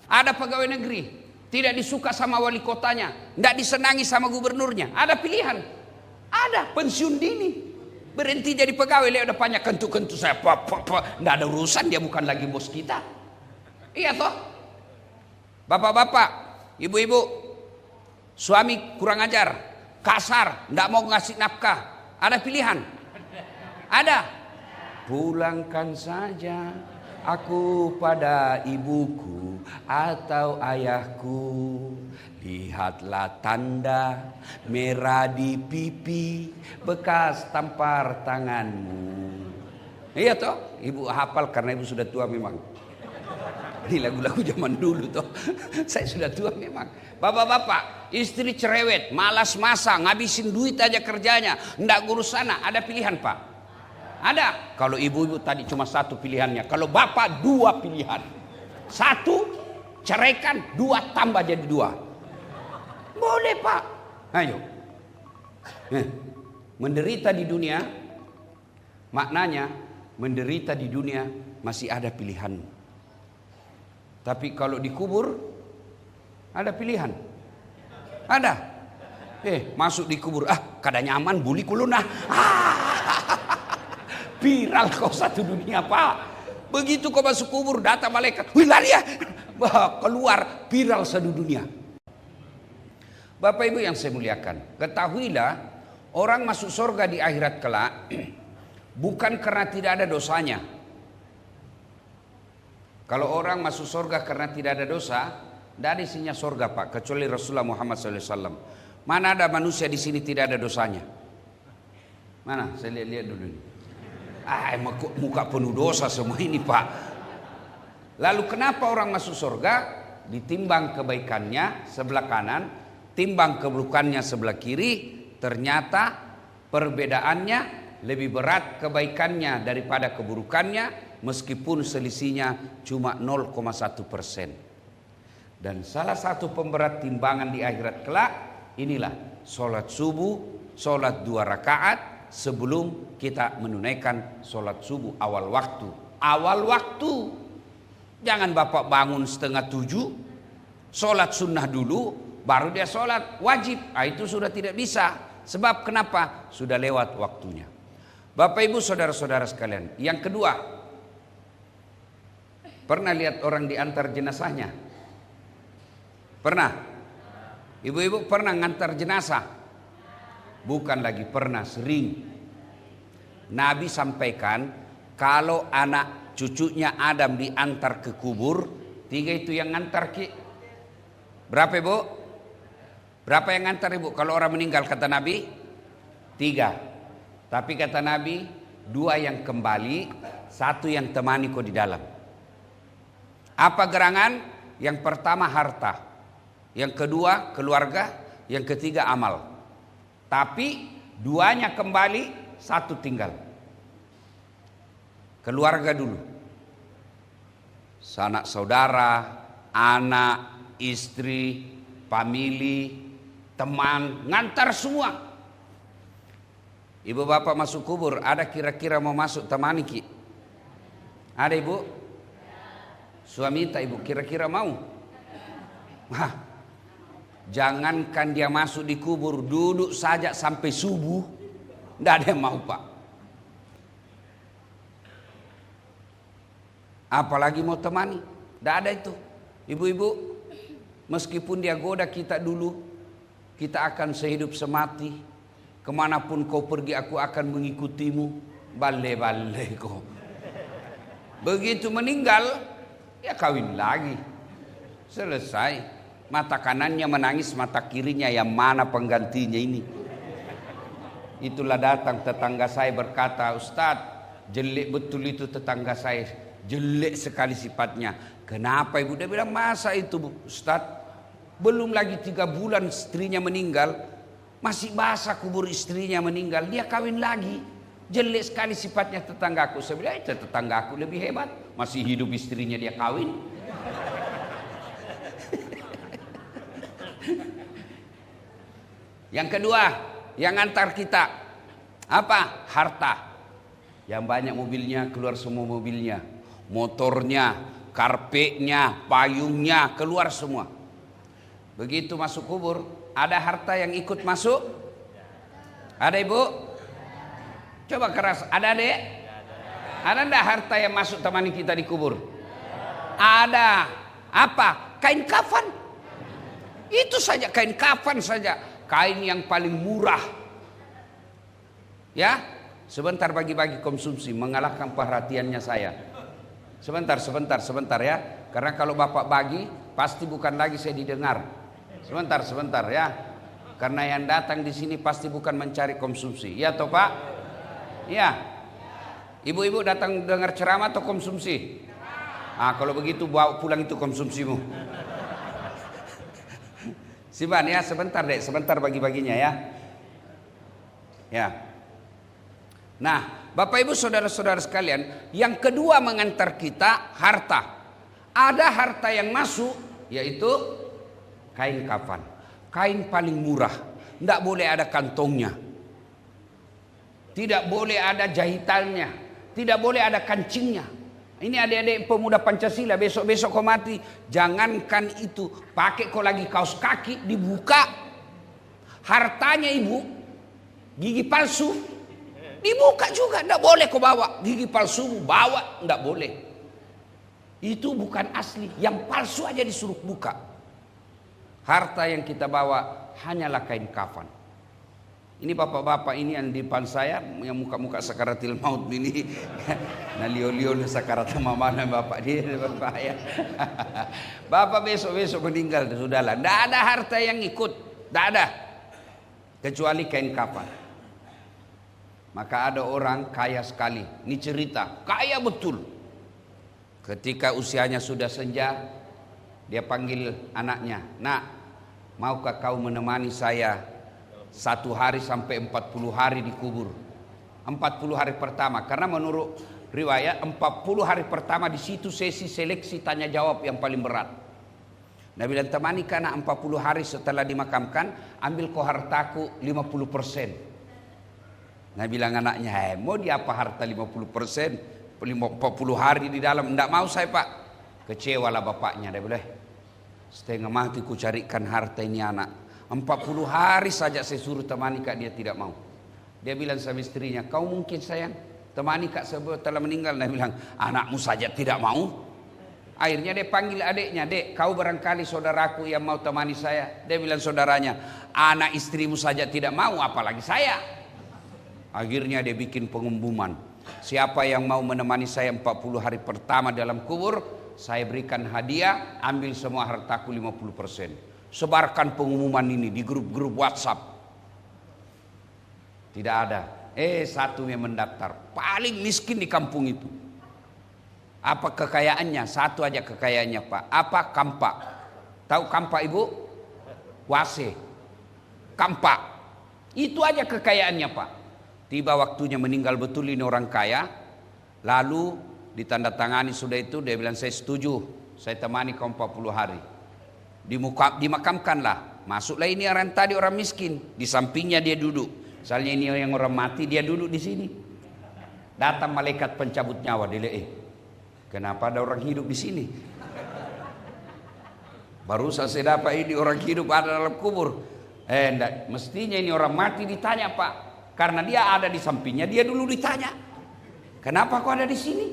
Ada pegawai negeri tidak disuka sama wali kotanya, tidak disenangi sama gubernurnya. Ada pilihan. Ada pensiun dini. Berhenti jadi pegawai, lihat udah banyak kentu-kentu saya. Tidak ada urusan, dia bukan lagi bos kita. Iya toh? Bapak-bapak, ibu-ibu, suami kurang ajar, kasar, tidak mau ngasih nafkah. Ada pilihan. Ada. Pulangkan saja aku pada ibuku atau ayahku. Lihatlah tanda merah di pipi, bekas tampar tanganmu. Iya toh, ibu hafal karena ibu sudah tua memang. Ini lagu-lagu zaman dulu toh. Saya sudah tua memang. Bapak-bapak, istri cerewet, malas masak, ngabisin duit aja kerjanya, ndak ngurus sana. Ada pilihan pak? Ada. Kalau ibu-ibu tadi cuma satu pilihannya. Kalau bapak dua pilihan. Satu, ceraikan. Dua, tambah jadi dua. Boleh pak. Ayo. Menderita di dunia, maknanya menderita di dunia masih ada pilihan. Tapi kalau dikubur, ada pilihan. Ada. Masuk dikubur. Kada nyaman, buli kuluna. Viral kau satu dunia pak. Begitu kau masuk kubur, datang malaikat. Wih lari ya. Keluar, viral satu dunia. Bapak ibu yang saya muliakan, ketahuilah orang masuk surga di akhirat kelak bukan karena tidak ada dosanya. Kalau orang masuk surga karena tidak ada dosa, tidak ada isinya surga pak, kecuali Rasulullah Muhammad SAW. Mana ada manusia di sini tidak ada dosanya? Mana? Saya lihat dulu ini. Muka penuh dosa semua ini pak. Lalu kenapa orang masuk surga? Ditimbang kebaikannya sebelah kanan, timbang keburukannya sebelah kiri, ternyata perbedaannya lebih berat kebaikannya daripada keburukannya, meskipun selisihnya cuma 0,1%. Dan salah satu pemberat timbangan di akhirat kelak inilah sholat subuh, sholat 2 rakaat sebelum kita menunaikan sholat subuh awal waktu. Awal waktu, jangan bapak bangun setengah 7, sholat sunnah dulu, baru dia sholat wajib. Itu sudah tidak bisa. Sebab kenapa? Sudah lewat waktunya. Bapak ibu saudara-saudara sekalian. Yang kedua, pernah lihat orang diantar jenazahnya? Pernah? Ibu-ibu pernah ngantar jenazah? Bukan lagi pernah, sering. Nabi sampaikan kalau anak cucunya Adam diantar ke kubur, 3 itu yang ngantar ki. Berapa ibu? Berapa yang ngantar ibu? Kalau orang meninggal kata Nabi 3. Tapi kata Nabi 2 yang kembali, 1 yang temani kau di dalam. Apa gerangan? Yang pertama harta, yang kedua keluarga, yang ketiga amal. Tapi 2-nya kembali, 1 tinggal. Keluarga dulu, sanak saudara, anak, istri, famili, teman, ngantar semua. Ibu bapak masuk kubur, ada kira-kira mau masuk temani ki? Ada ibu? Suami tak ibu kira-kira mau? Jangankan dia masuk di kubur, duduk saja sampai subuh, tidak ada yang mau pak. Apalagi mau temani, tidak ada itu. Ibu-ibu, meskipun dia goda kita dulu, kita akan sehidup semati. Kemanapun kau pergi aku akan mengikutimu. Bale-bale kau. Begitu meninggal, ya kawin lagi. Selesai. Mata kanannya menangis, mata kirinya yang mana penggantinya ini. Itulah datang tetangga saya berkata, Ustadz, jelek betul itu tetangga saya. Jelek sekali sifatnya. Kenapa ibu? Dia bilang, masa itu Ustadz, belum lagi 3 bulan istrinya meninggal, masih basah kubur istrinya meninggal, dia kawin lagi. Jelek sekali sifatnya tetanggaku. Saya bilang, itu tetanggaku lebih hebat, masih hidup istrinya dia kawin. Yang kedua, yang antar kita apa? Harta. Yang banyak mobilnya keluar semua mobilnya, motornya, karpetnya, payungnya keluar semua. Begitu masuk kubur, ada harta yang ikut masuk? Ada ibu? Coba keras, ada dek? Ada enggak harta yang masuk temani kita di kubur? Ada. Apa? Kain kafan. Itu saja, kain kafan saja. Kain yang paling murah. Ya, sebentar bagi-bagi konsumsi, mengalahkan perhatiannya saya. Sebentar ya. Karena kalau bapak bagi, pasti bukan lagi saya didengar. Sebentar ya. Karena yang datang di sini pasti bukan mencari konsumsi. Ya toh Pak? Ya. Ibu-ibu datang dengar ceramah atau konsumsi? Ah, kalau begitu bawa pulang itu konsumsimu. Siban ya, sebentar dek, sebentar bagi-baginya ya. Ya. Nah, Bapak Ibu saudara-saudara sekalian, yang kedua mengantar kita harta. Ada harta yang masuk, yaitu kain kafan. Kain paling murah. Tidak boleh ada kantongnya. Tidak boleh ada jahitannya. Tidak boleh ada kancingnya. Ini adik-adik pemuda Pancasila, besok-besok kau mati, jangankan itu, pakai kau lagi kaos kaki, dibuka. Hartanya ibu, gigi palsu, dibuka juga, tidak boleh kau bawa. Gigi palsu bawa, tidak boleh. Itu bukan asli, yang palsu aja disuruh buka. Harta yang kita bawa hanyalah kain kafan. Ini bapak-bapak ini yang di depan saya, yang muka-muka sakaratil maut ini. Nah lio-lio sakarat sama mana bapak dia bapak ya. Bapak besok-besok meninggal sudahlah. Tidak ada harta yang ikut, tidak ada. Kecuali kain kafan. Maka ada orang kaya sekali. Ini cerita, kaya betul. Ketika usianya sudah senja, dia panggil anaknya, "Nak, maukah kau menemani saya 1 hari sampai 40 hari di kubur?" 40 hari pertama, karena menurut riwayat 40 hari pertama di situ sesi seleksi tanya jawab yang paling berat. Nabi bilang, "Temani karena 40 hari setelah dimakamkan, ambil kau hartaku 50%. Nabi bilang anaknya, mau dia apa harta 50%? 40 hari di dalam, enggak mau saya pak. Kecewalah bapaknya, dia bilang, setengah mati ku carikan harta ini anak. 40 hari saja saya suruh temani kak, dia tidak mau. Dia bilang sama istrinya, kau mungkin sayang temani kak setelah meninggal. Dia bilang, anakmu saja tidak mau. Akhirnya dia panggil adiknya, dek kau barangkali saudaraku yang mau temani saya. Dia bilang saudaranya, anak istrimu saja tidak mau apalagi saya. Akhirnya dia bikin pengumuman, siapa yang mau menemani saya 40 hari pertama dalam kubur, saya berikan hadiah, ambil semua hartaku 50%. Sebarkan pengumuman ini di grup-grup WhatsApp. Tidak ada. Satu yang mendaftar, paling miskin di kampung itu. Apa kekayaannya? Satu aja kekayaannya pak. Apa? Kampak. Tahu kampak ibu? Wase. Kampak. Itu aja kekayaannya pak. Tiba waktunya meninggal betul ini orang kaya. Lalu ditandatangani sudah itu, dia bilang saya setuju, saya temani kau 40 hari. Dimakamkanlah. Masuklah ini orang tadi orang miskin, di sampingnya dia duduk. Misalnya ini yang orang mati, dia duduk di sini. Datang malaikat pencabut nyawa, dia kenapa ada orang hidup di sini? Baru saya dapat ini orang hidup ada dalam kubur. Enggak, mestinya ini orang mati ditanya pak, karena dia ada di sampingnya, dia dulu ditanya, kenapa kau ada di sini?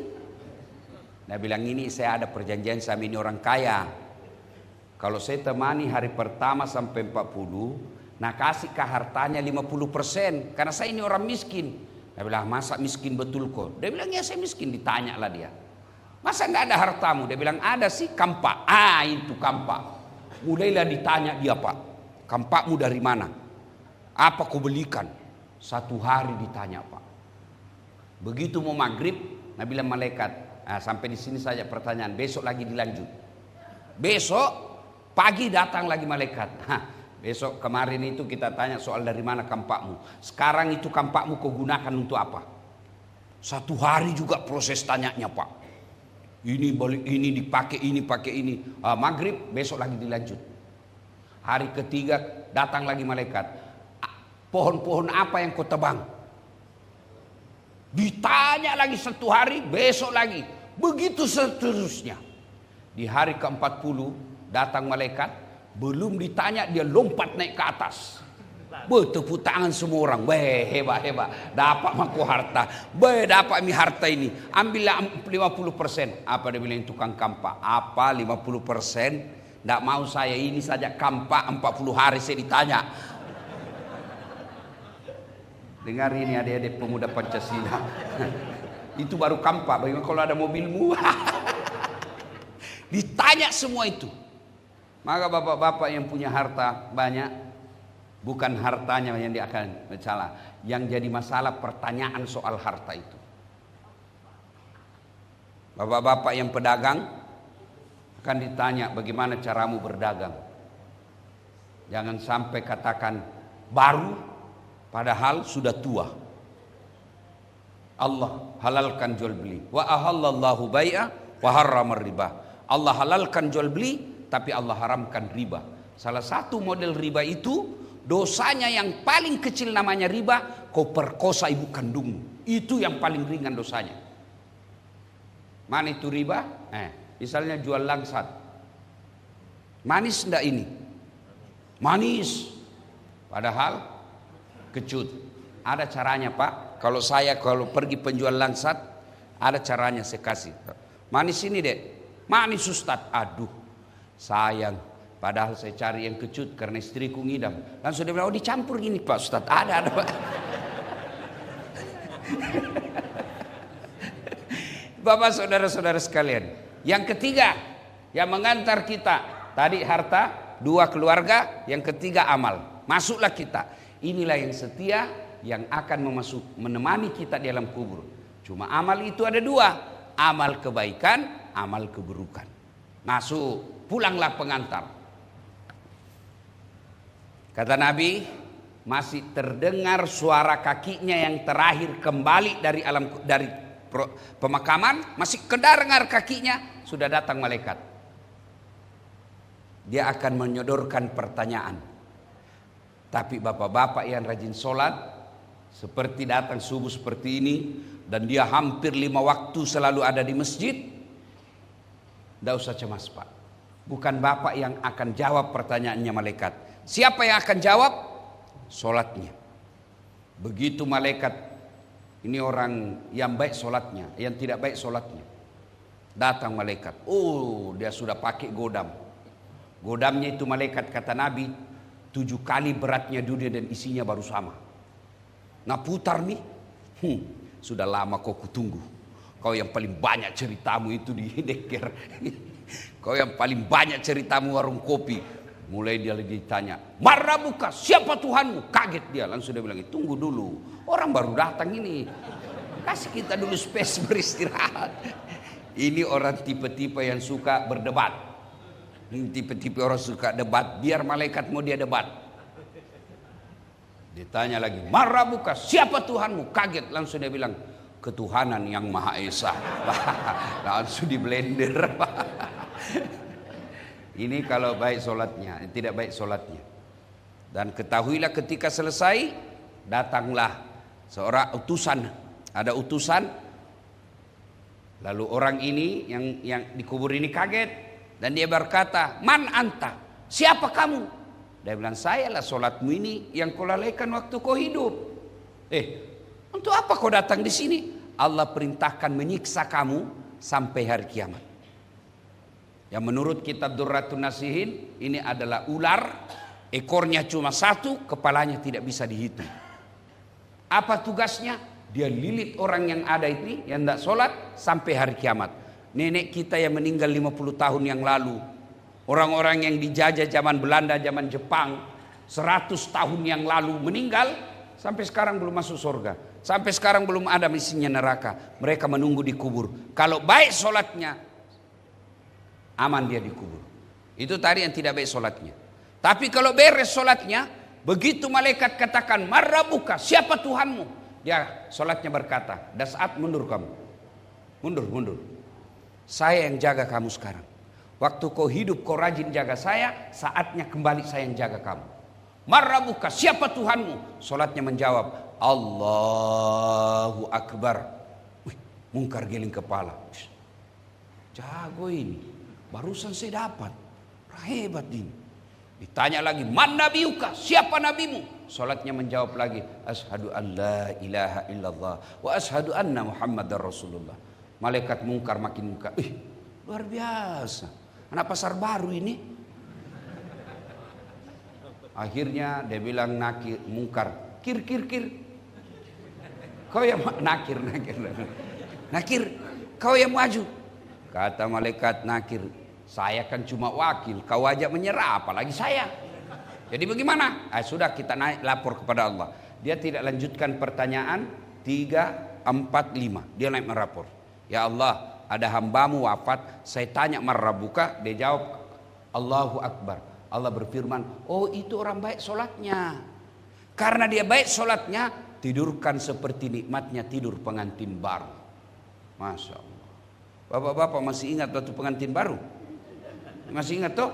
Dia bilang ini saya ada perjanjian sama ini orang kaya. Kalau saya temani hari pertama sampai 40, nah kasih ke hartanya 50%, karena saya ini orang miskin. Dia bilang masa miskin betul kok? Dia bilang ya saya miskin, ditanya lah dia. Masa enggak ada hartamu? Dia bilang ada sih, kampak. Itu kampak. Mulailah ditanya dia pak, kampakmu dari mana? Apa kau belikan? 1 hari ditanya pak. Begitu mau maghrib, Nabi bilang malaikat, sampai di sini saja pertanyaan, besok lagi dilanjut. Besok pagi datang lagi malaikat. Besok kemarin itu kita tanya soal dari mana kampakmu. Sekarang itu kampakmu kau gunakan untuk apa? 1 hari juga proses tanyanya pak. Ini balik ini dipakai ini pakai ini. Maghrib besok lagi dilanjut. Hari ketiga datang lagi malaikat. Pohon-pohon apa yang kau tebang? Ditanya lagi 1 hari, besok lagi. Begitu seterusnya. Di hari ke-40 datang malaikat, belum ditanya dia lompat naik ke atas. Bertepuk tangan semua orang. Hebat. Dapat maku harta. Dapat mi harta ini. Ambillah 50%. Apa dia bilang tukang kampak? Apa 50%? Tidak mau saya ini saja kampak 40 hari saya ditanya. Dengar ini adik-adik pemuda Pancasila. Itu baru kampak. Bagaimana kalau ada mobilmu? Ditanya semua itu. Maka bapak-bapak yang punya harta banyak, bukan hartanya yang dia akan masalah. Yang jadi masalah pertanyaan soal harta itu. Bapak-bapak yang pedagang akan ditanya bagaimana caramu berdagang. Jangan sampai katakan baru padahal sudah tua. Allah halalkan jual beli. Wa ahallallahu bai'a wa harrama riba. Allah halalkan jual beli, tapi Allah haramkan riba. Salah satu model riba itu, dosanya yang paling kecil namanya riba, kau perkosa ibu kandungmu. Itu yang paling ringan dosanya. Mana itu riba? Misalnya jual langsat. Manis enggak ini? Manis. Padahal kecut. Ada caranya Pak. Kalau pergi penjual langsat, ada caranya saya kasih. Manis ini dek. Manis Ustaz. Aduh sayang. Padahal saya cari yang kecut karena istriku ngidam. Langsung dia bilang, oh dicampur gini Pak Ustaz. Ada Pak. Bapak saudara-saudara sekalian. Yang ketiga yang mengantar kita. Tadi harta, 2 keluarga, yang ketiga amal. Masuklah kita. Inilah yang setia yang akan menemani kita di dalam kubur. Cuma amal itu ada 2. Amal kebaikan, amal keburukan. Masuk, pulanglah pengantar. Kata Nabi, masih terdengar suara kakinya yang terakhir kembali dari pemakaman, masih kedengar kakinya, sudah datang malaikat. Dia akan menyodorkan pertanyaan. Tapi bapak-bapak yang rajin sholat, seperti datang subuh seperti ini, dan dia hampir 5 waktu selalu ada di masjid, tidak usah cemas Pak. Bukan bapak yang akan jawab pertanyaannya malaikat. Siapa yang akan jawab? Sholatnya. Begitu malaikat, ini orang yang baik sholatnya, yang tidak baik sholatnya. Datang malaikat. Oh, dia sudah pakai godam. Godamnya itu malaikat kata Nabi, 7 kali beratnya dunia dan isinya baru sama. Nah putar nih. Sudah lama kau kutunggu. Kau yang paling banyak ceritamu itu di Deker. Kau yang paling banyak ceritamu warung kopi. Mulai dia ditanya, marah buka, siapa Tuhanmu? Kaget dia, langsung dia bilang, tunggu dulu. Orang baru datang ini. Kasih kita dulu space beristirahat. Ini orang tipe-tipe yang suka berdebat. Tipe-tipe orang suka debat. Biar malaikat mau dia debat. Ditanya lagi, marah buka, siapa Tuhanmu? Kaget, langsung dia bilang, ketuhanan yang Maha Esa. Langsung di blender. Ini kalau baik sholatnya, tidak baik sholatnya. Dan ketahuilah ketika selesai, datanglah seorang utusan. Ada utusan. Lalu orang ini yang dikubur ini kaget. Dan dia berkata, man anta? Siapa kamu? Dia bilang, sayalah sholatmu ini yang kau lalaikan waktu kau hidup. Untuk apa kau datang di sini? Allah perintahkan menyiksa kamu sampai hari kiamat. Yang menurut kitab Durratun Nasihin, ini adalah ular, ekornya cuma 1, kepalanya tidak bisa dihitung. Apa tugasnya? Dia lilit orang yang ada ini, yang tidak sholat, sampai hari kiamat. Nenek kita yang meninggal 50 tahun yang lalu, orang-orang yang dijajah zaman Belanda, zaman Jepang, 100 tahun yang lalu meninggal, sampai sekarang belum masuk surga. Sampai sekarang belum ada misinya neraka. Mereka menunggu di kubur. Kalau baik sholatnya, aman dia di kubur. Itu tadi yang tidak baik sholatnya. Tapi kalau beres sholatnya, begitu malaikat katakan, marrabuka, siapa Tuhanmu? Dia sholatnya berkata, dasat mundur kamu. Mundur. Saya yang jaga kamu sekarang. Waktu kau hidup kau rajin jaga saya, saatnya kembali saya yang jaga kamu. Marrabuka, siapa Tuhanmu? Sholatnya menjawab, Allahu Akbar. Mungkar geling kepala. Jago ini. Barusan saya dapat. Hebat ini. Ditanya lagi, man nabiyuka? Siapa nabimu? Salatnya menjawab lagi, asyhadu an la ilaha illallah wa asyhadu anna Muhammadar Rasulullah. Malaikat mungkar makin muka. Luar biasa. Anak pasar baru ini. Akhirnya dia bilang nakir, mungkar, kir. Kau yang nakir. Nakir, kau yang maju. Kata malaikat nakir, saya kan cuma wakil, kau ajak menyerah, apalagi saya. Jadi bagaimana? Sudah kita naik lapor kepada Allah. Dia tidak lanjutkan pertanyaan 3, 4, 5. Dia naik merapor. Ya Allah, ada hambamu wafat, saya tanya marrabuka, dia jawab Allahu Akbar. Allah berfirman, oh itu orang baik solatnya. Karena dia baik solatnya, tidurkan seperti nikmatnya tidur pengantin baru. Masya Allah. Bapak-bapak masih ingat waktu pengantin baru? Masih ingat toh?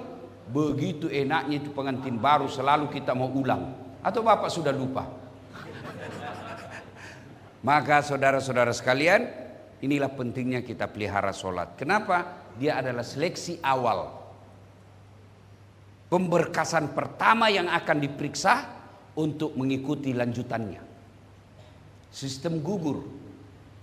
Begitu enaknya itu pengantin baru, selalu kita mau ulang. Atau bapak sudah lupa? Maka saudara-saudara sekalian, inilah pentingnya kita pelihara solat. Kenapa? Dia adalah seleksi awal. Pemberkasan pertama yang akan diperiksa untuk mengikuti lanjutannya. Sistem gugur.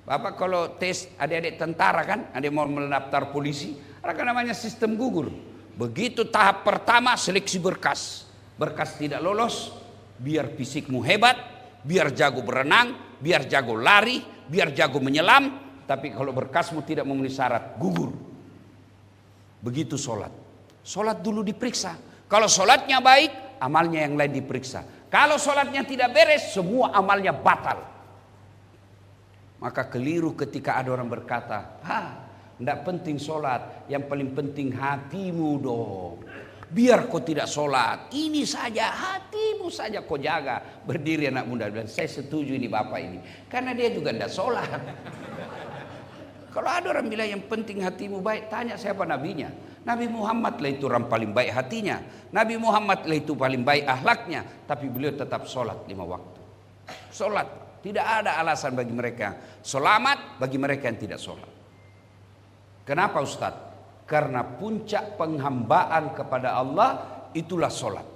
Bapak kalau tes adik-adik tentara kan, ada yang mau mendaftar polisi, ada namanya sistem gugur. Begitu tahap pertama seleksi berkas. Berkas tidak lolos, biar fisikmu hebat, biar jago berenang, biar jago lari, biar jago menyelam. Tapi kalau berkasmu tidak memenuhi syarat, gugur. Begitu sholat. Sholat dulu diperiksa. Kalau sholatnya baik, amalnya yang lain diperiksa. Kalau sholatnya tidak beres, semua amalnya batal. Maka keliru ketika ada orang berkata, tidak penting sholat, yang paling penting hatimu dong. Biar kau tidak sholat, ini saja hatimu saja kau jaga. Berdiri anak muda dan saya setuju ini bapak ini, karena dia juga tidak sholat. Kalau ada orang bilang yang penting hatimu baik, tanya siapa nabinya. Nabi Muhammad lah itu orang paling baik hatinya. Nabi Muhammad lah itu paling baik akhlaknya. Tapi beliau tetap sholat 5 waktu. Sholat, tidak ada alasan bagi mereka selamat, bagi mereka yang tidak sholat. Kenapa Ustaz? Karena puncak penghambaan kepada Allah itulah sholat.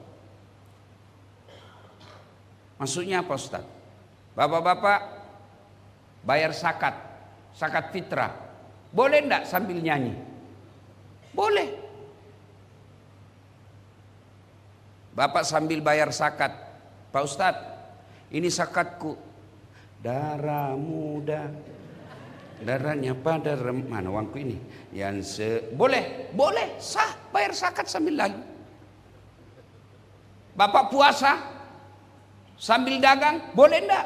Maksudnya apa Ustaz? Bapak-bapak bayar zakat fitrah. Boleh enggak sambil nyanyi? Boleh. Bapak sambil bayar zakat. Pak Ustaz, ini zakatku. Darah muda. Darahnya pada mana uangku ini? Boleh, sah bayar zakat sambil lagu. Bapak puasa sambil dagang, boleh enggak?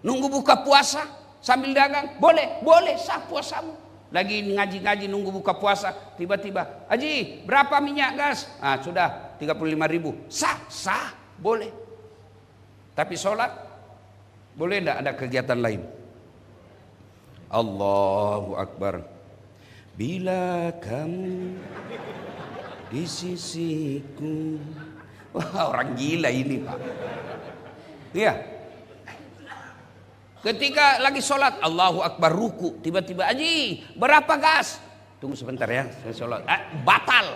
Nunggu buka puasa sambil dagang, boleh sah puasamu. Lagi ngaji-ngaji nunggu buka puasa, tiba-tiba, Haji berapa minyak gas? Sudah 35.000. Sah, boleh. Tapi sholat, boleh enggak ada kegiatan lain? Allahu Akbar. Bila kamu di sisiku. Wah, orang gila ini Pak. Iya. Ketika lagi sholat, Allahu Akbar ruku, tiba-tiba Haji berapa gas? Tunggu sebentar ya, saya sholat. Batal.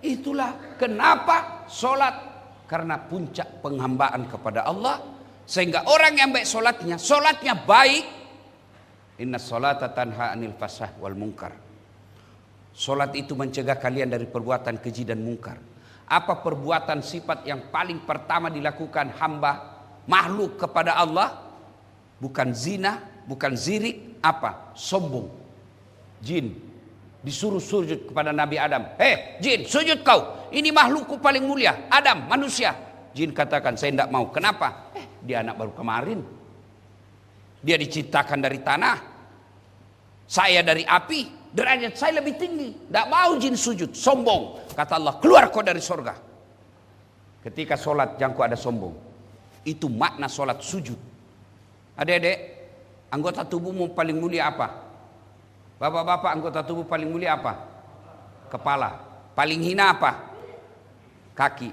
Itulah kenapa sholat, karena puncak penghambaan kepada Allah. Sehingga orang yang baik sholatnya baik. Inna sholata tanha anil fasah wal munkar. Sholat itu mencegah kalian dari perbuatan keji dan mungkar. Apa perbuatan sifat yang paling pertama dilakukan hamba makhluk kepada Allah? Bukan zina, bukan zirik, apa? Sombong. Jin disuruh sujud kepada Nabi Adam. Jin, sujud kau. Ini makhlukku paling mulia, Adam, manusia. Jin katakan, saya tidak mau. Kenapa? Dia anak baru kemarin. Dia diciptakan dari tanah. Saya dari api. Derajat saya lebih tinggi. Tidak mau jin sujud, sombong. Kata Allah, keluar kau dari surga. Ketika sholat jangan kau ada sombong. Itu makna sholat sujud. Adik-adik, anggota tubuhmu paling mulia apa? Bapak-bapak, anggota tubuh paling mulia apa? Kepala. Paling hina apa? Kaki.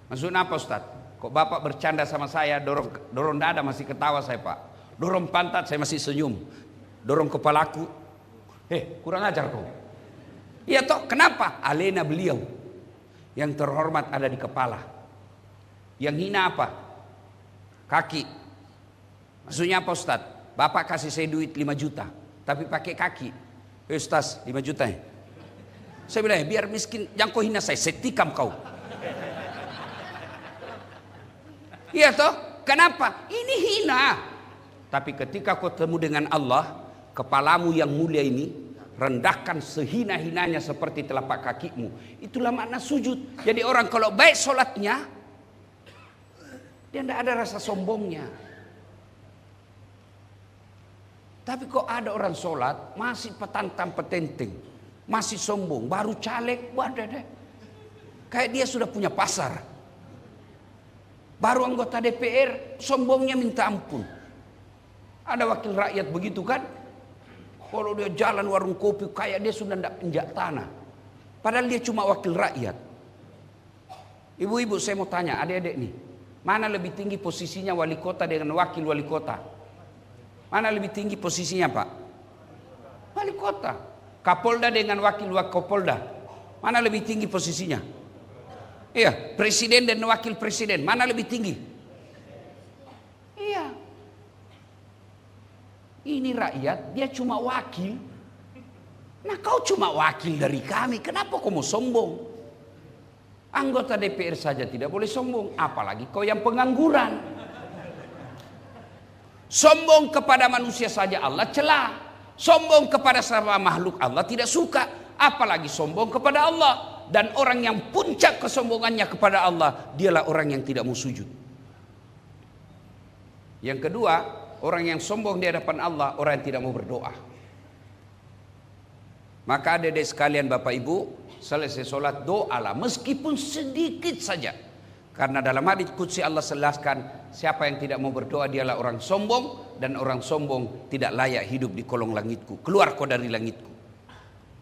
Maksudnya apa Ustaz? Kok bapak bercanda sama saya, dorong dada masih ketawa saya Pak. Dorong pantat saya masih senyum. Dorong kepalaku, kurang ajar kau. Iya toh, kenapa? Alena beliau. Yang terhormat ada di kepala. Yang hina apa? Kaki. Maksudnya apa Ustaz? Bapak kasih saya duit 5 juta, tapi pakai kaki. Ustaz, 5 juta ya? Saya bilang, biar miskin, jangan kau hina saya tikam kau. Iya toh, kenapa? Ini hina. Tapi ketika kau temu dengan Allah, kepalamu yang mulia ini, rendahkan sehina-hinanya seperti telapak kakimu. Itulah makna sujud. Jadi orang kalau baik sholatnya, dia tidak ada rasa sombongnya. Tapi kok ada orang sholat masih petantang petenteng, masih sombong, baru caleg, wadah deh. Kayak dia sudah punya pasar. Baru anggota DPR, sombongnya minta ampun. Ada wakil rakyat begitu kan? Kalau dia jalan warung kopi kayak dia sudah tidak injak tanah. Padahal dia cuma wakil rakyat. Ibu-ibu saya mau tanya, adik-adik nih. Mana lebih tinggi posisinya wali kota dengan wakil wali kota? Mana lebih tinggi posisinya Pak? Wali kota. Kapolda dengan wakil Kapolda. Mana lebih tinggi posisinya? Iya, presiden dan wakil presiden. Mana lebih tinggi? Iya. Ini rakyat, dia cuma wakil. Nah kau cuma wakil dari kami, kenapa kau mau sombong? Anggota DPR saja tidak boleh sombong, apalagi kau yang pengangguran. Sombong kepada manusia saja Allah celah. Sombong kepada sama makhluk Allah tidak suka. Apalagi sombong kepada Allah. Dan orang yang puncak kesombongannya kepada Allah, dialah orang yang tidak mau sujud. Yang kedua, orang yang sombong di hadapan Allah, orang yang tidak mau berdoa. Maka adik-adik sekalian Bapak Ibu, selesai sholat doalah meskipun sedikit saja. Karena dalam hadits qudsi Allah jelaskan, siapa yang tidak mau berdoa dialah orang sombong, dan orang sombong tidak layak hidup di kolong langitku. Keluar kau dari langitku.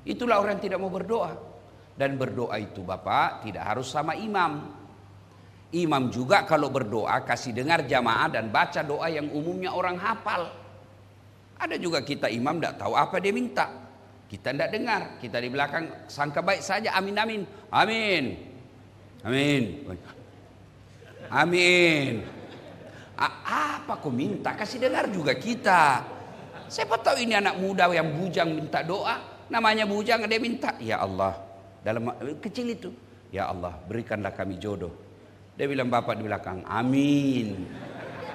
Itulah orang yang tidak mau berdoa. Dan berdoa itu Bapak tidak harus sama imam. Imam juga kalau berdoa kasih dengar jamaah dan baca doa yang umumnya orang hafal. Ada juga kita imam tidak tahu apa dia minta. Kita tidak dengar. Kita di belakang sangka baik saja, amin amin. Amin. Amin. Amin. Apa kau minta? Kasih dengar juga kita. Siapa tahu ini anak muda yang bujang minta doa. Namanya bujang dia minta, ya Allah. Dalam kecil itu, ya Allah berikanlah kami jodoh. Dia bilang bapak di belakang, amin.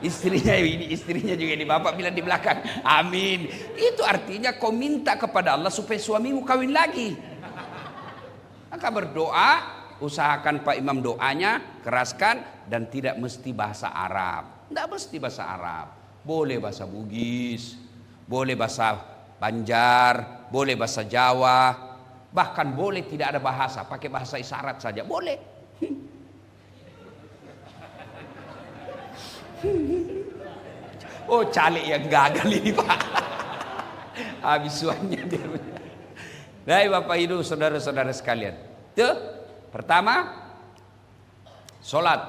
Istrinya juga di bapak bilang di belakang, amin. Itu artinya kau minta kepada Allah supaya suamimu kawin lagi. Maka berdoa, usahakan Pak Imam doanya, keraskan, dan tidak mesti bahasa Arab. Tidak mesti bahasa Arab. Boleh bahasa Bugis, boleh bahasa Banjar, boleh bahasa Jawa. Bahkan boleh tidak ada bahasa, pakai bahasa isyarat saja, boleh. Oh caleg yang gagal ini Pak. Habis suanya dia. Baik Bapak Ibu, saudara-saudara sekalian. Itu pertama, sholat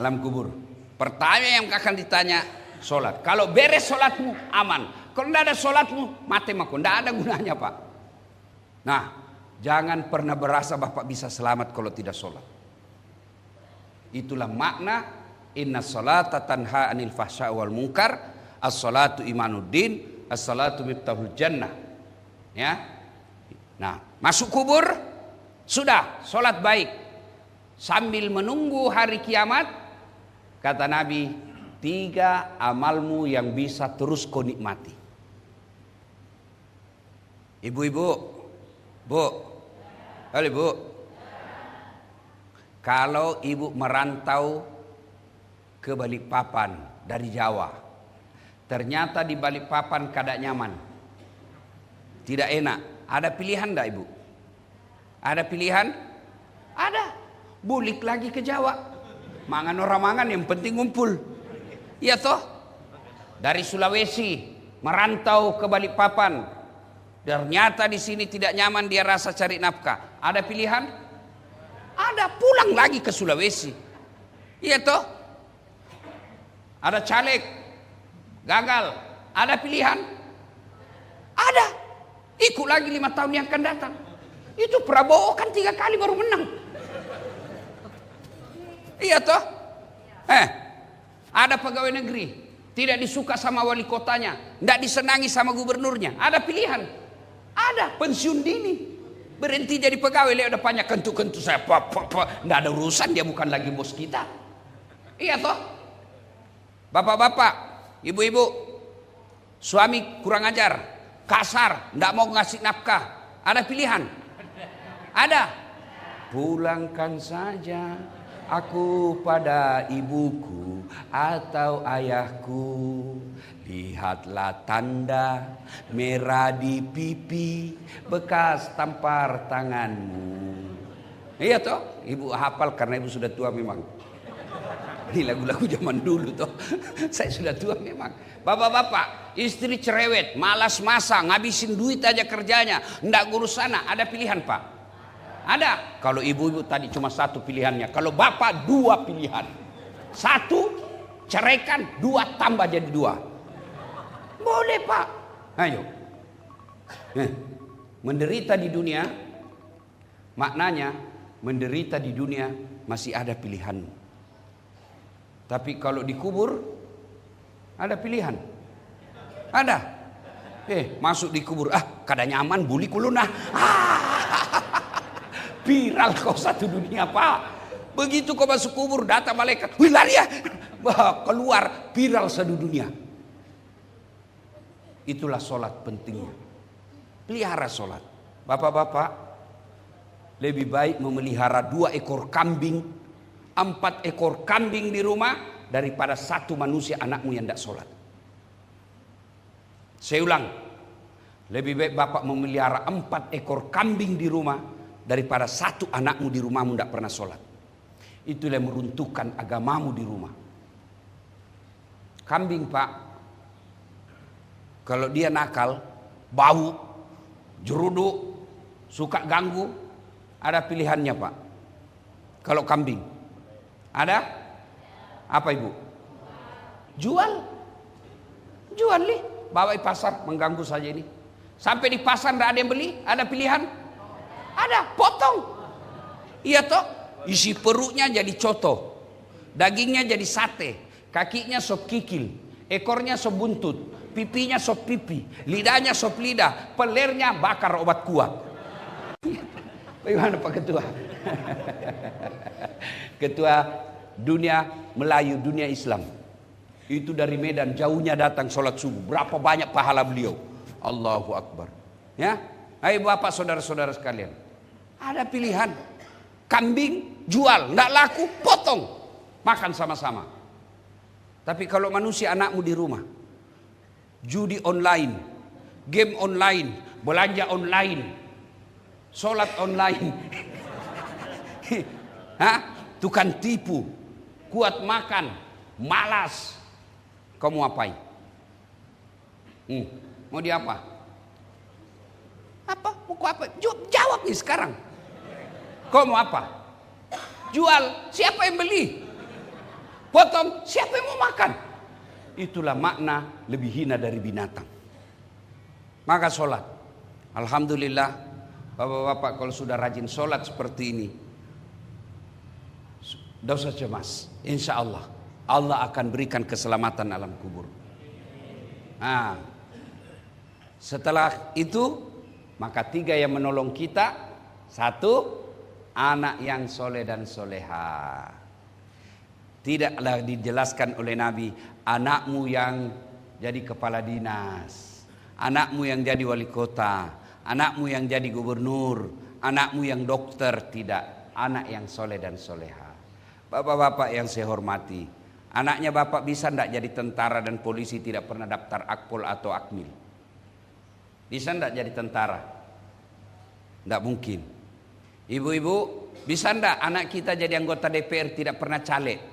alam kubur. Pertanyaan yang akan ditanya, sholat. Kalau beres sholatmu, aman. Kalau tidak ada sholatmu, mati maku. Tidak ada gunanya Pak. Nah, jangan pernah berasa Bapak bisa selamat kalau tidak sholat. Itulah makna inna sholata tanha anil fahsya wal munkar, as-sholatu imanuddin, as-sholatu miftahul jannah. Ya. Nah, masuk kubur sudah sholat baik. Sambil menunggu hari kiamat, kata Nabi, 3 amalmu yang bisa terus kau nikmati. Ibu-ibu, Bu, halo Bu. Kalau ibu merantau ke Balikpapan dari Jawa, ternyata di Balikpapan kada nyaman, tidak enak, ada pilihan enggak Ibu? Ada pilihan? Ada. Bulik lagi ke Jawa. Mangan orang mangan, yang penting ngumpul. Iya toh? Dari Sulawesi merantau ke Balikpapan. Ternyata di sini tidak nyaman, dia rasa cari nafkah. Ada pilihan? Ada, pulang lagi ke Sulawesi. Iya toh? Ada caleg, gagal. Ada pilihan? Ada. Ikut lagi 5 tahun yang akan datang. Itu Prabowo kan 3 kali baru menang. Iya toh? Ada pegawai negeri tidak disuka sama wali kotanya, tidak disenangi sama gubernurnya. Ada pilihan. Ada pensiun dini. Berhenti jadi pegawai, lihat udah banyak kentu-kentu saya. Tidak ada urusan, dia bukan lagi bos kita. Iya toh? Bapak-bapak, ibu-ibu, suami kurang ajar, kasar, tidak mau ngasih nafkah. Ada pilihan. Ada. Pulangkan saja aku pada ibuku atau ayahku. Lihatlah tanda merah di pipi, bekas tampar tanganmu. Iya toh, ibu hafal karena ibu sudah tua memang. Ini lagu-lagu zaman dulu toh. Saya sudah tua memang. Bapak-bapak, istri cerewet, malas masak, ngabisin duit aja kerjanya, ndak ngurus sana. Ada pilihan pak? Ada. Kalau ibu-ibu tadi cuma 1 pilihannya. Kalau bapak 2 pilihan. 1 ceraikan, 2 tambah jadi 2. Boleh pak. Ayo. Menderita di dunia, maknanya menderita di dunia masih ada pilihan. Tapi kalau dikubur ada pilihan. Ada. Masuk dikubur, kada nyaman buli kulunah. Viral kau satu dunia pak. Begitu kau masuk kubur datang malaikat, wih lari ya. Keluar viral satu dunia. Itulah sholat pentingnya. Pelihara sholat. Bapak-bapak, lebih baik memelihara 2 ekor kambing, 4 ekor kambing di rumah daripada 1 manusia anakmu yang tidak sholat. Saya ulang, lebih baik bapak memelihara 4 ekor kambing di rumah daripada 1 anakmu di rumahmu tidak pernah sholat. Itulah yang meruntuhkan agamamu di rumah. Kambing pak, kalau dia nakal, bau, jeruduk, suka ganggu, ada pilihannya pak. Kalau kambing, ada? Apa ibu? Jual. Jual nih, bawa di pasar, mengganggu saja ini. Sampai di pasar tidak ada yang beli, ada pilihan? Ada, potong. Iya toh, isi perutnya jadi coto, dagingnya jadi sate, kakinya sop kikil, ekornya sop buntut, pipinya sop pipi, lidahnya sop lidah, pelernya bakar obat kuat. Bagaimana Pak Ketua? Ketua dunia Melayu, dunia Islam. Itu dari Medan, jauhnya datang sholat subuh. Berapa banyak pahala beliau. Allahu Akbar. Ya, ayo bapak saudara-saudara sekalian. Ada pilihan. Kambing jual, nggak laku, potong. Makan sama-sama. Tapi kalau manusia anakmu di rumah, judi online, game online, belanja online, sholat online, tukang tipu, kuat makan, malas, kamu apain? Mau di apa? Apa? Mau apa? Jawab nih sekarang. Kau mau apa? Jual, siapa yang beli? Potong, siapa yang mau makan? Itulah makna lebih hina dari binatang. Maka sholat. Alhamdulillah, bapak-bapak kalau sudah rajin sholat seperti ini, tidak usah cemas. Insya Allah, Allah akan berikan keselamatan alam kubur. Nah, setelah itu, maka 3 yang menolong kita. 1, anak yang soleh dan soleha. Tidaklah dijelaskan oleh Nabi, anakmu yang jadi kepala dinas, anakmu yang jadi wali kota, anakmu yang jadi gubernur, anakmu yang dokter. Tidak, anak yang soleh dan soleha. Bapak-bapak yang saya hormati, anaknya bapak bisa tidak jadi tentara dan polisi, tidak pernah daftar akpol atau akmil? Bisa tidak jadi tentara? Tidak mungkin. Ibu-ibu, bisa tidak anak kita jadi anggota DPR tidak pernah caleg?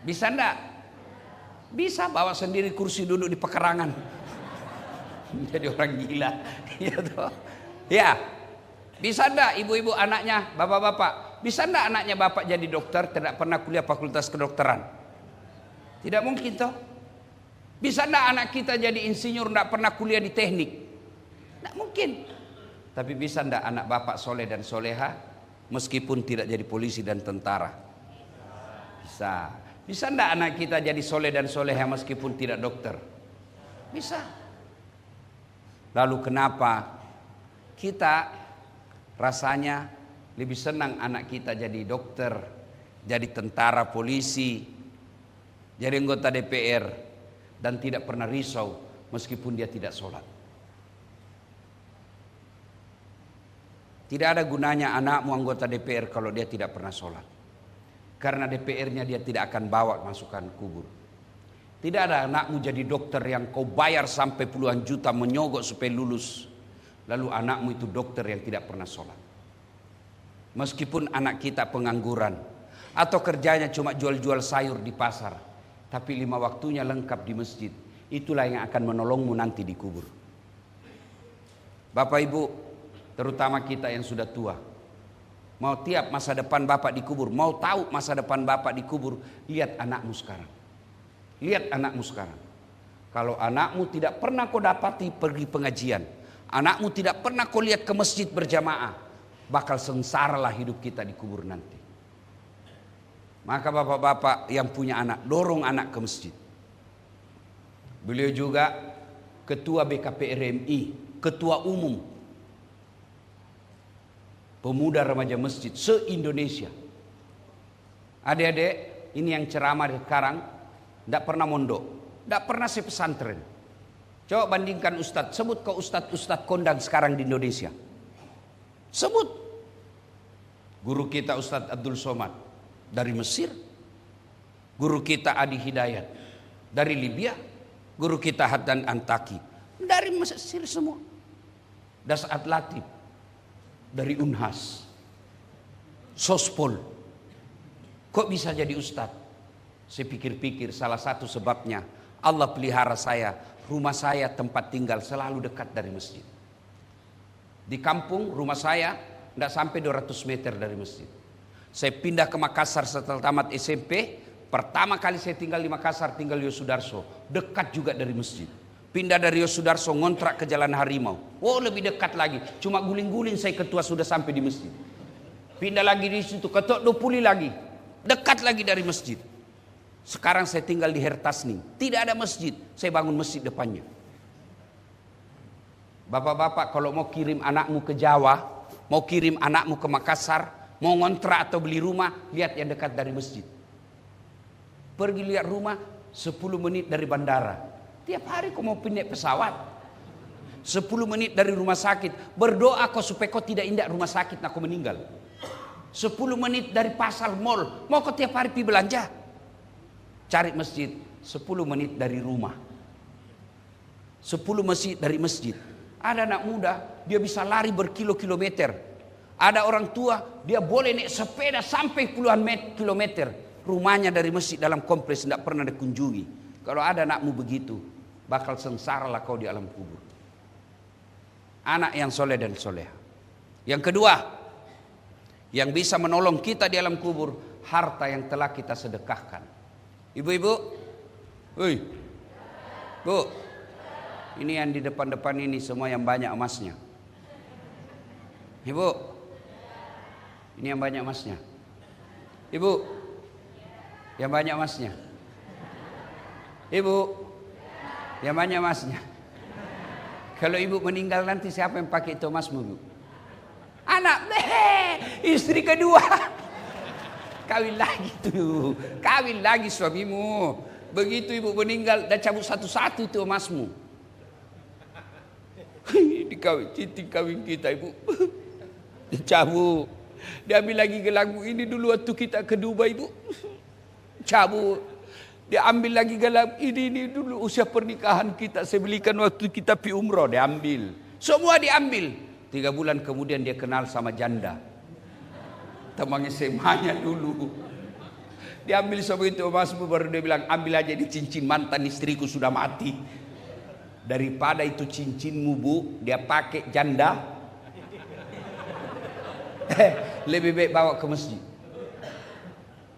Bisa tidak? Bisa, bawa sendiri kursi duduk di pekarangan. Jadi orang gila. Ya toh? Ya. Bisa tidak ibu-ibu anaknya, bapak-bapak? Bisa tidak anaknya bapak jadi dokter, tidak pernah kuliah fakultas kedokteran? Tidak mungkin toh. Bisa tidak anak kita jadi insinyur, tidak pernah kuliah di teknik? Tidak mungkin. Tapi bisa ndak anak bapak soleh dan soleha meskipun tidak jadi polisi dan tentara? Bisa. Bisa ndak anak kita jadi soleh dan soleha meskipun tidak dokter? Bisa. Lalu kenapa kita rasanya lebih senang anak kita jadi dokter, jadi tentara, polisi, jadi anggota DPR, dan tidak pernah risau meskipun dia tidak sholat? Tidak ada gunanya anakmu anggota DPR kalau dia tidak pernah sholat. Karena DPR-nya dia tidak akan bawa masukkan kubur. Tidak ada anakmu jadi dokter yang kau bayar sampai puluhan juta menyogok supaya lulus. Lalu anakmu itu dokter yang tidak pernah sholat. Meskipun anak kita pengangguran atau kerjanya cuma jual-jual sayur di pasar, tapi 5 waktunya lengkap di masjid. Itulah yang akan menolongmu nanti di kubur. Bapak Ibu, terutama kita yang sudah tua, mau tiap masa depan bapak dikubur, mau tahu masa depan bapak dikubur, lihat anakmu sekarang. Lihat anakmu sekarang. Kalau anakmu tidak pernah kau dapati pergi pengajian, anakmu tidak pernah kau lihat ke masjid berjamaah, bakal sengsaralah hidup kita di kubur nanti. Maka bapak-bapak yang punya anak, dorong anak ke masjid. Beliau juga ketua BKPRMI, ketua umum pemuda remaja masjid se-Indonesia. Adik-adik, ini yang ceramah sekarang tidak pernah mondok, tidak pernah sepesantren. Coba bandingkan ustadz, sebut kau ustadz kondang sekarang di Indonesia. Sebut. Guru kita Ustadz Abdul Somad dari Mesir, guru kita Adi Hidayat dari Libya, guru kita Haddan Antaki dari Mesir semua. Dasat Latif dari Unhas, Sospol. Kok bisa jadi ustadz? Saya pikir-pikir salah satu sebabnya Allah pelihara saya, rumah saya tempat tinggal selalu dekat dari masjid. Di kampung rumah saya tidak sampai 200 meter dari masjid. Saya pindah ke Makassar setelah tamat SMP. Pertama kali saya tinggal di Makassar, tinggal di Yosudarso, dekat juga dari masjid. Pindah dari Yosudarso ngontrak ke Jalan Harimau. Oh, lebih dekat lagi. Cuma guling-guling saya ketua sudah sampai di masjid. Pindah lagi di situ, ketua Dopuli lagi. Dekat lagi dari masjid. Sekarang saya tinggal di Hertasning. Tidak ada masjid. Saya bangun masjid depannya. Bapak-bapak kalau mau kirim anakmu ke Jawa, mau kirim anakmu ke Makassar, mau ngontrak atau beli rumah, lihat yang dekat dari masjid. Pergi lihat rumah 10 menit dari bandara. Tiap hari kau mau pindah pesawat, 10 menit dari rumah sakit. Berdoa kau supaya kau tidak indah rumah sakit nak kau meninggal. 10 menit dari pasar mall. Mau kau tiap hari pergi belanja, cari masjid 10 menit dari rumah, 10 masjid dari masjid. Ada anak muda dia bisa lari berkilo-kilometer. Ada orang tua dia boleh naik sepeda sampai puluhan kilometer. Rumahnya dari masjid dalam kompleks tidak pernah dikunjungi. Kalau ada anakmu begitu, bakal sengsara lah kau di alam kubur. Anak yang soleh dan soleha. Yang kedua, yang bisa menolong kita di alam kubur, harta yang telah kita sedekahkan. Ibu-ibu, Bu, ini yang di depan-depan ini semua yang banyak emasnya. Ibu, ini yang banyak emasnya. Ibu, yang banyak emasnya. Ibu, yang banyak emasnya. Kalau ibu meninggal nanti siapa yang pakai itu emasmu, Bu? Anak, istri kedua. Kawin lagi tuh, kawin lagi suamimu. Begitu ibu meninggal, dah cabut satu-satu itu emasmu. Dikawin, cincin kawin kita, ibu. Cabut. Diambil lagi gelang ini dulu waktu kita ke Dubai, ibu. Cabut. Diambil lagi gelang ini dulu usia pernikahan kita. Saya belikan waktu kita pergi umroh, diambil. Semua diambil. 3 bulan kemudian dia kenal sama janda. Temannya semanya dulu. Diambil semua itu emasmu, baru dia bilang, ambil aja di cincin mantan istriku sudah mati. Daripada itu cincinmu, Bu, dia pakai janda. Lebih baik bawa ke masjid.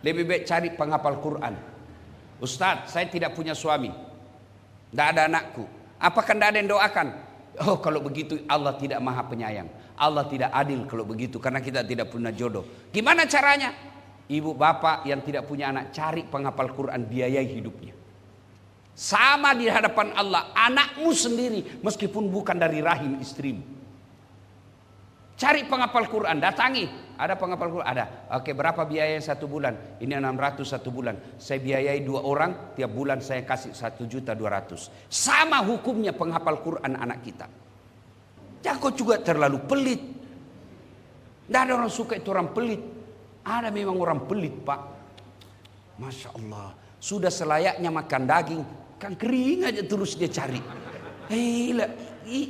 Lebih baik cari penghafal Quran. Ustadz, saya tidak punya suami, tidak ada anakku. Apakah tidak ada yang doakan? Oh, kalau begitu Allah tidak maha penyayang. Allah tidak adil kalau begitu, karena kita tidak punya jodoh. Gimana caranya? Ibu bapak yang tidak punya anak, cari penghafal Quran, biayai hidupnya. Sama di hadapan Allah, anakmu sendiri meskipun bukan dari rahim istrimu. Cari penghafal Quran, datangi. Ada penghafal Quran? Ada. Oke, berapa biaya 1 bulan? Ini 600 1 bulan. Saya biayai 2 orang, tiap bulan saya kasih 1.200.000. Sama hukumnya penghafal Quran anak kita. Jangan kau juga terlalu pelit. Tidak ada orang suka itu orang pelit. Ada memang orang pelit, Pak. Masya Allah. Sudah selayaknya makan daging, kan kering aja terus dia cari.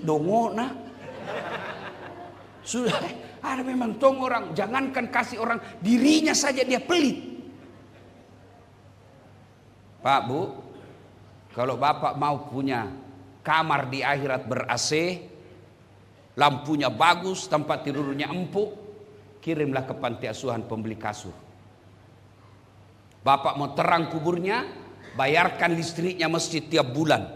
Dongo nah. Sudah ada memang tong orang, jangankan kasih orang, dirinya saja dia pelit. Pak, Bu, kalau Bapak mau punya kamar di akhirat ber-AC, lampunya bagus, tempat tidurnya empuk, kirimlah ke panti asuhan pembeli kasur. Bapak mau terang kuburnya, bayarkan listriknya masjid tiap bulan.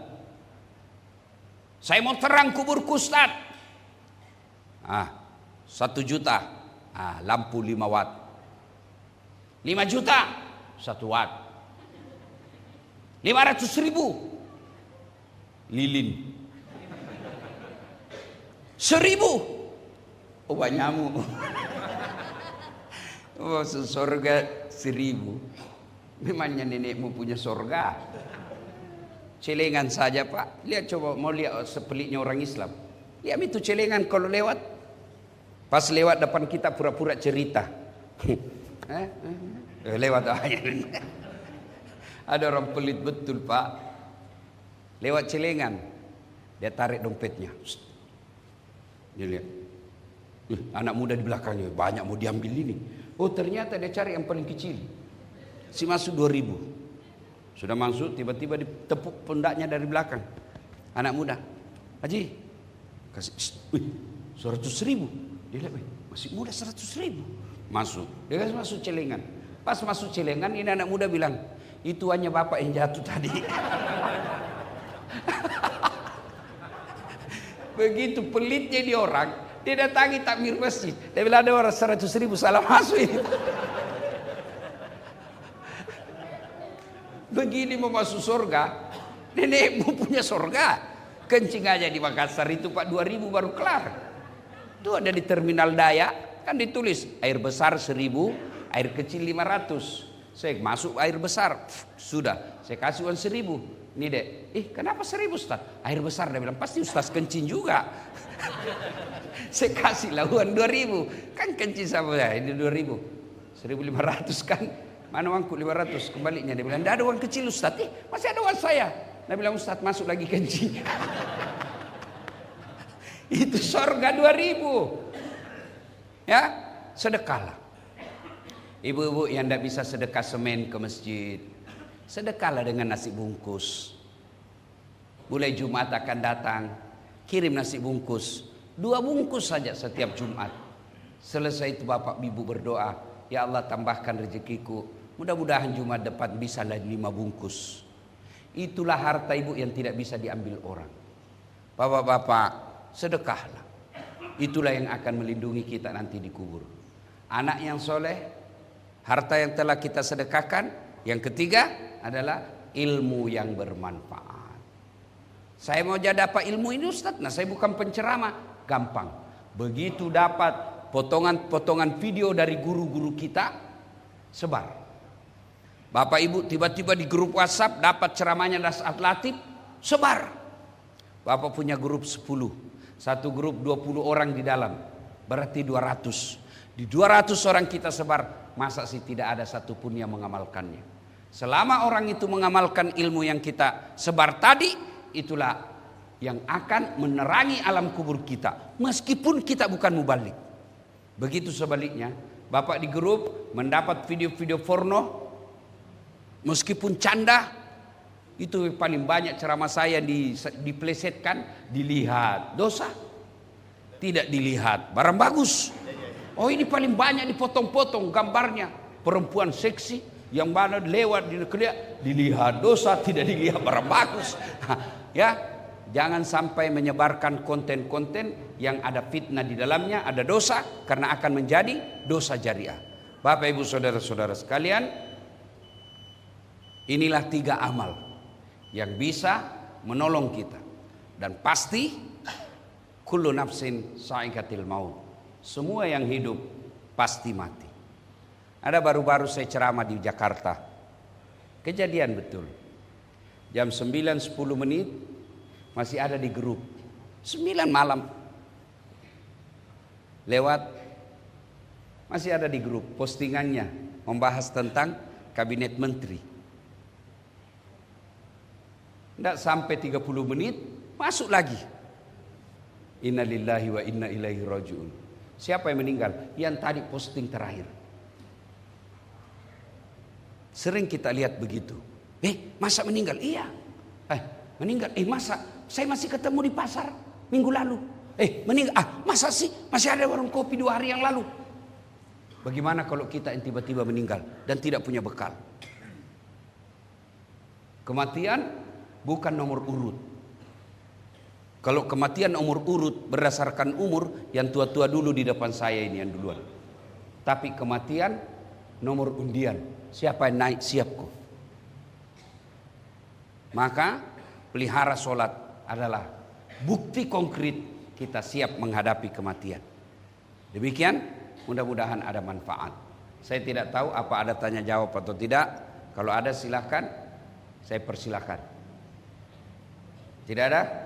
Saya mau terang kuburku, Ustaz. 1 juta, lampu 5 watt. 5 juta, 1 watt. 500.000, lilin. 1.000, obat nyamuk. Oh, surga 1.000. Memangnya nenekmu punya surga? Celengan saja, Pak. Lihat coba, mau lihat sepelitnya orang Islam. Lihat itu celengan kalau lewat. Pas lewat depan kita pura-pura cerita. Lewat aja. Ada orang pelit betul, Pak. Lewat celengan, dia tarik dompetnya. Dia lihat, anak muda di belakangnya banyak mau diambil ini. Oh, ternyata dia cari yang paling kecil. Si masuk 2.000. Sudah masuk, tiba-tiba ditepuk pundaknya dari belakang. Anak muda, Haji, kasih 100.000. Dia lihat, masih muda 100.000. Masuk, dia kasih masuk celengan. Pas masuk celengan, ini anak muda bilang, itu hanya bapak yang jatuh tadi. Begitu pelitnya dia orang, dia datangi takmir masjid. Dia bilang ada orang 100.000 salah masuk ini. Begini mau masuk surga, nenekmu punya surga. Kencing aja di Makassar itu, Pak, 2.000 baru kelar. Itu ada di terminal Daya, kan ditulis air besar 1.000, air kecil 500. Saya masuk air besar, sudah saya kasih uang 1.000. Ini dek, kenapa 1.000 Ustaz? Air besar, dia bilang pasti Ustaz kencing juga. Saya kasih lah uang 2.000, kan kencing sama saya, ini 2.000, 1.500 kan. Mana uangku 500, kembalinya dia bilang tidak ada uang kecil Ustaz. Masih ada uang saya. Dia bilang Ustaz masuk lagi kencing. Itu surga 2.000. Ya, sedekahlah. Ibu-ibu yang tidak bisa sedekah semen ke masjid, sedekahlah dengan nasi bungkus. Mulai Jumat akan datang, kirim nasi bungkus, 2 bungkus saja setiap Jumat. Selesai itu bapak ibu berdoa, ya Allah tambahkan rezekiku, mudah-mudahan Jumat depan bisa 5 bungkus. Itulah harta ibu yang tidak bisa diambil orang. Bapak-bapak, sedekahlah. Itulah yang akan melindungi kita nanti di kubur. Anak yang soleh, harta yang telah kita sedekahkan. Yang ketiga adalah ilmu yang bermanfaat. Saya mau jadi apa ilmu ini Ustaz? Nah, saya bukan penceramah. Gampang. Begitu dapat potongan-potongan video dari guru-guru kita, sebar. Bapak ibu tiba-tiba di grup WhatsApp dapat ceramahnya Nasihat Latif, sebar. Bapak punya grup 10. Satu grup 20 orang di dalam, berarti 200. Di 200 orang kita sebar, masa sih tidak ada satupun yang mengamalkannya. Selama orang itu mengamalkan ilmu yang kita sebar tadi, itulah yang akan menerangi alam kubur kita. Meskipun kita bukan mubalik. Begitu sebaliknya, Bapak di grup mendapat video-video porno, meskipun canda, itu paling banyak ceramah saya diplesetkan, dilihat dosa, tidak dilihat barang bagus. Oh, ini paling banyak dipotong-potong gambarnya, perempuan seksi yang mana lewat dilihat dosa, tidak dilihat barang bagus. Ya, Jangan sampai menyebarkan konten-konten yang ada fitnah di dalamnya, ada dosa, karena akan menjadi dosa jariah. Bapak Ibu saudara-saudara sekalian, inilah 3 amal yang bisa menolong kita. Dan pasti kullu nafsin sa'iqatil maut. Semua yang hidup pasti mati. Ada baru-baru saya ceramah di Jakarta. Kejadian betul. Jam 9.10 menit masih ada di grup. 9 malam lewat, masih ada di grup postingannya membahas tentang kabinet menteri. Tidak sampai 30 menit masuk lagi. Inna lillahi wa inna ilaihi raji'un. Siapa yang meninggal? Yang tadi posting terakhir. Sering kita lihat begitu. Masa meninggal? Iya. Meninggal. Masa? Saya masih ketemu di pasar minggu lalu. Meninggal. Masa sih? Masih ada warung kopi 2 hari yang lalu. Bagaimana kalau kita yang tiba-tiba meninggal dan tidak punya bekal? Kematian bukan nomor urut. Kalau kematian nomor urut berdasarkan umur, yang tua-tua dulu di depan saya ini yang duluan. Tapi kematian nomor undian. Siapa yang naik siapku. Maka pelihara sholat adalah bukti konkret kita siap menghadapi kematian. Demikian, mudah-mudahan ada manfaat. Saya tidak tahu apa ada tanya jawab atau tidak. Kalau ada silakan, saya persilahkan. Tidak ada?